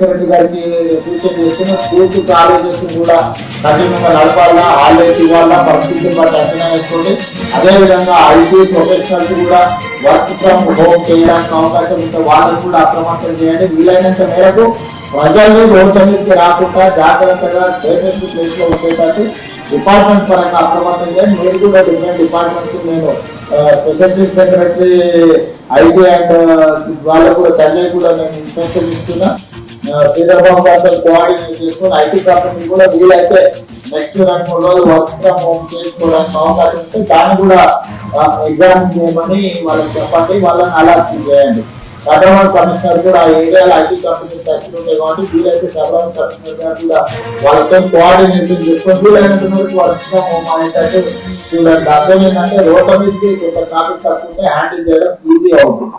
రెడ్డి గారికి సూచన చేస్తున్న స్కూల్స్ కాలేజెస్ కూడా కఠినంగా నడపాలా, హాలిడేస్ ఇవ్వాలా, పరిస్థితులు బట్టి అంచనా వేసుకోండి. అదేవిధంగా ఐటీ ప్రొఫెషనల్స్ కూడా వర్క్ ఫ్రమ్ హోమ్ చేయడానికి అవకాశం ఉంటే వాళ్ళని కూడా అప్రమత్తం చేయండి. వీలైనంత మేరకు ప్రజల్ని రోడ్ల మీదకి రాకుండా జాగ్రత్తగా సేఫెస్ట్ ప్లేస్ లో ఉండేటట్టు డిపార్ట్మెంట్ పరంగా అప్రమత్తం చేయండి. మీరు కూడా డిఫరెంట్ డిపార్ట్మెంట్స్ నేను special chief secretary IT and వాళ్ళకు కూడా సంజయ్ కూడా నేను ఇన్స్ట్రక్షన్ ఇస్తున్నా. శ్రీధర్బాబు గారితో కోఆర్డినేట్ చేసుకుని ఐటీ కంపెనీ కూడా వీలైతే నెక్స్ట్ 2-3 రోజులు వర్క్ ఫ్రమ్ హోమ్ చేసుకోవడానికి అవకాశం ఉంటే దాన్ని కూడా ఎగ్జామ్ చేయమని వాళ్ళకి చెప్పండి. వాళ్ళని అలర్ట్ చేయండి. సబర్బన్ కమిషనర్ కూడా ఆ ఏరియాలో ఐటీ కంపెనీ టచ్లు ఉంటాయి కాబట్టి వీలైతే సబర్బన్ కమిషనర్ గారు కూడా వాళ్ళతో కోఆర్డినేషన్ చేసుకొని వీలైనంత వరకు వర్క్ ఫ్రమ్ హోమ్ అనేటట్టు చూడండి. అర్థం ఏంటంటే రోడ్ల మీదకి కొంత ట్రాఫిక్ తక్కువ హ్యాండిల్ చేయడం ఈజీ అవుతుంది.